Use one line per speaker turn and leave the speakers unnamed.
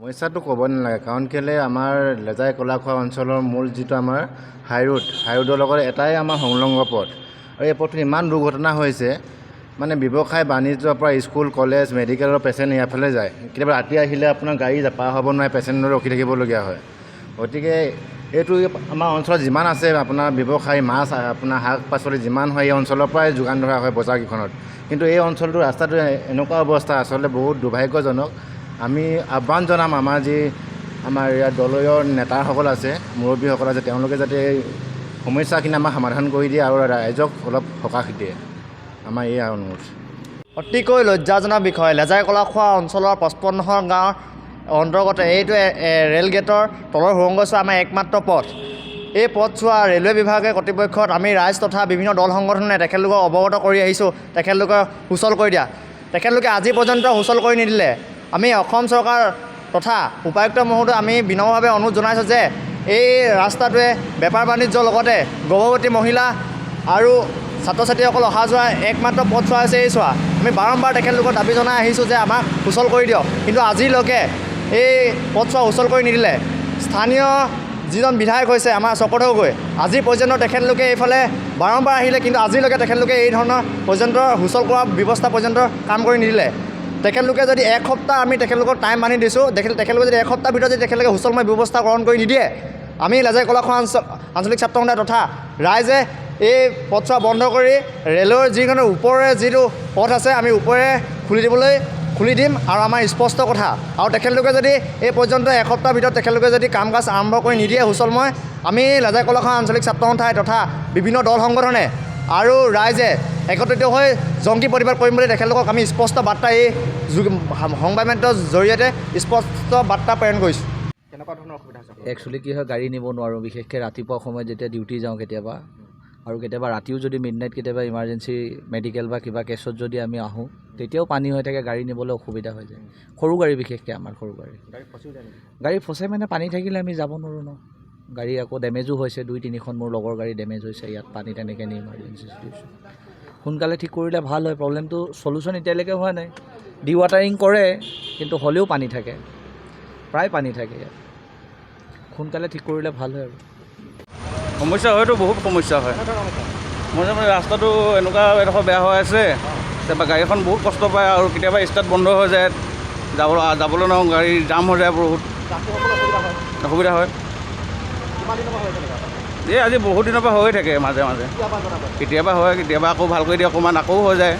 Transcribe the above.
সমস্যাটো ক'ব নালাগে কাৰণ কেলে আমাৰ লেজাই কলাখোৱা অঞ্চলৰ মূল যিটো আমাৰ হাইৰোডৰ লগত এটাই আমাৰ সংলগ্ন পথ আৰু এই পথটোত ইমান দুৰ্ঘটনা হৈছে মানে ব্যৱসায় বাণিজ্যৰ পৰা স্কুল কলেজ মেডিকেলৰ পেচেণ্ট ইয়াৰফালে যায় কেতিয়াবা ৰাতি আহিলে আপোনাৰ গাড়ী পাৰ হ'ব নোৱাৰে পেচেণ্টৰ ৰখি থাকিবলগীয়া হয় গতিকে এইটো আমাৰ অঞ্চলত যিমান আছে আপোনাৰ ব্যৱসায়ী মাছ আপোনাৰ শাক পাচলি যিমান হয় এই অঞ্চলৰ পৰাই যোগান ধৰা হয় বজাৰকেইখনত কিন্তু এই অঞ্চলটোৰ ৰাস্তাটো এনেকুৱা অৱস্থা আচলতে বহুত দুৰ্ভাগ্যজনক আমি আহ্বান জনাম আমাৰ ইয়াত দলীয় নেতাসকল আছে মুৰব্বীসকল আছে তেওঁলোকে যাতে এই সমস্যাখিনি আমাৰ সমাধান কৰি দিয়ে আৰু ৰাইজক অলপ সকাহ দিয়ে আমাৰ এই অনুৰোধ
অতিকৈ লজ্জাজনক বিষয় লেজাই কলাখোৱা অঞ্চলৰ 55 গাঁৱৰ অন্তৰ্গত এইটো ৰেল গেটৰ তলৰ সুৰংগছোৱা আমাৰ একমাত্ৰ পথ এই পথছোৱা ৰেলৱে বিভাগে কৰ্তৃপক্ষত আমি ৰাইজ তথা বিভিন্ন দল সংগঠনে তেখেতলোকক অৱগত কৰি আহিছোঁ তেখেতলোকে সুচল কৰি দিয়া তেখেতলোকে আজি পৰ্যন্ত সুচল কৰি নিদিলে আমি অসম চৰকাৰ তথা উপায়ুক্ত মহোদয় আমি বিনম্ৰভাৱে অনুৰোধ জনাইছোঁ যে এই ৰাস্তাটোৱে বেপাৰ বাণিজ্যৰ লগতে গৰ্ভৱতী মহিলা আৰু ছাত্ৰ ছাত্ৰীসকল অহা যোৱা একমাত্ৰ পথছোৱা হৈছে এই চোৱা আমি বাৰম্বাৰ তেখেতলোকক দাবী জনাই আহিছোঁ যে আমাক সুচল কৰি দিয়ক কিন্তু আজিলৈকে এই পথছোৱা সুচল কৰি নিদিলে স্থানীয় যিজন বিধায়ক হৈছে আমাৰ চক্ৰধৰ গগৈ আজি পৰ্যন্ত তেখেতলোকে এইফালে বাৰম্বাৰ আহিলে কিন্তু আজিলৈকে তেখেতলোকে এই ধৰণৰ পৰ্যন্ত সুচল কৰা ব্যৱস্থা পৰ্যন্ত কাম কৰি নিদিলে তেখেতলোকে যদি এক সপ্তাহ আমি তেখেতলোকক টাইম বান্ধি দিছোঁ তেখেতলোকে যদি এক সপ্তাহ ভিতৰত যদি তেখেতলোকে সুচলময় ব্যৱস্থা গ্ৰহণ কৰি নিদিয়ে আমি লেজাই কলাখোৱা আঞ্চলিক ছাত্ৰ সন্থা তথা ৰাইজে এই পথছোৱা বন্ধ কৰি ৰেলৰ যিকোনো ওপৰে যিটো পথ আছে আমি ওপৰে খুলি দিম আৰু আমাৰ স্পষ্ট কথা আৰু তেখেতলোকে যদি এই পৰ্যন্ত এসপ্তাহৰ ভিতৰত তেখেতলোকে যদি কাম কাজ আৰম্ভ কৰি নিদিয়ে সুচলময় আমি লেজাই কলাখোৱা আঞ্চলিক ছাত্ৰ সন্থাই তথা বিভিন্ন দল সংগঠনে আৰু ৰাইজে একত্ৰিত হৈ জংকী প্ৰতিবাদ কৰিম বুলি তেখেতলোকক আমি স্পষ্ট বাৰ্তা এই সংবাদ মাধ্যমৰ জৰিয়তে স্পষ্ট বাৰ্তা প্ৰেৰণ কৰিছোঁ কেনেকুৱা ধৰণৰ অসুবিধা আছে
একচুৱেলি কি হয় গাড়ী নিব নোৱাৰোঁ বিশেষকৈ ৰাতিপুৱা সময়ত যেতিয়া ডিউটি যাওঁ কেতিয়াবা আৰু কেতিয়াবা ৰাতিও যদি মিডনাইট কেতিয়াবা ইমাৰ্জেঞ্চি মেডিকেল বা কিবা কেছত যদি আমি আহোঁ তেতিয়াও পানী হৈ থাকে গাড়ী নিবলৈ অসুবিধা হৈ যায় সৰু গাড়ী বিশেষকৈ আমাৰ সৰু গাড়ী ফচে মানে পানী থাকিলে আমি যাব নোৱাৰোঁ ন গাড়ী আকৌ ডেমেজো হৈছে 2-3খন মোৰ লগৰ গাড়ী ডেমেজ হৈছে ইয়াত পানী তেনেকৈ নি ইমাৰ্জেঞ্চি চিটুৱেশ্যন সোনকালে ঠিক কৰিলে ভাল হয় প্ৰব্লেমটো চলিউশ্যন এতিয়ালৈকে হোৱা নাই ডি ৱাটাৰিং কৰে কিন্তু হ'লেও পানী থাকে প্ৰায় পানী থাকে ইয়াত সোনকালে ঠিক কৰিলে ভাল হয় আৰু
সমস্যা হয়তো বহুত সমস্যা হয় মই ৰাস্তাটো এনেকুৱা এডোখৰ বেয়া হৈ আছে তাৰপৰা গাড়ীখন বহুত কষ্ট পায় আৰু কেতিয়াবা ষ্টাৰ্ট বন্ধ হৈ যায় যাবলৈ নোৱাৰোঁ গাড়ী জাম হৈ যায় বহুত অসুবিধা হয় এই আজি বহুত দিনৰ পৰা হৈয়ে থাকে মাজে মাজে কেতিয়াবা হয় কেতিয়াবা আকৌ ভাল কৰি দিয়ে অকণমান আকৌ হৈ যায়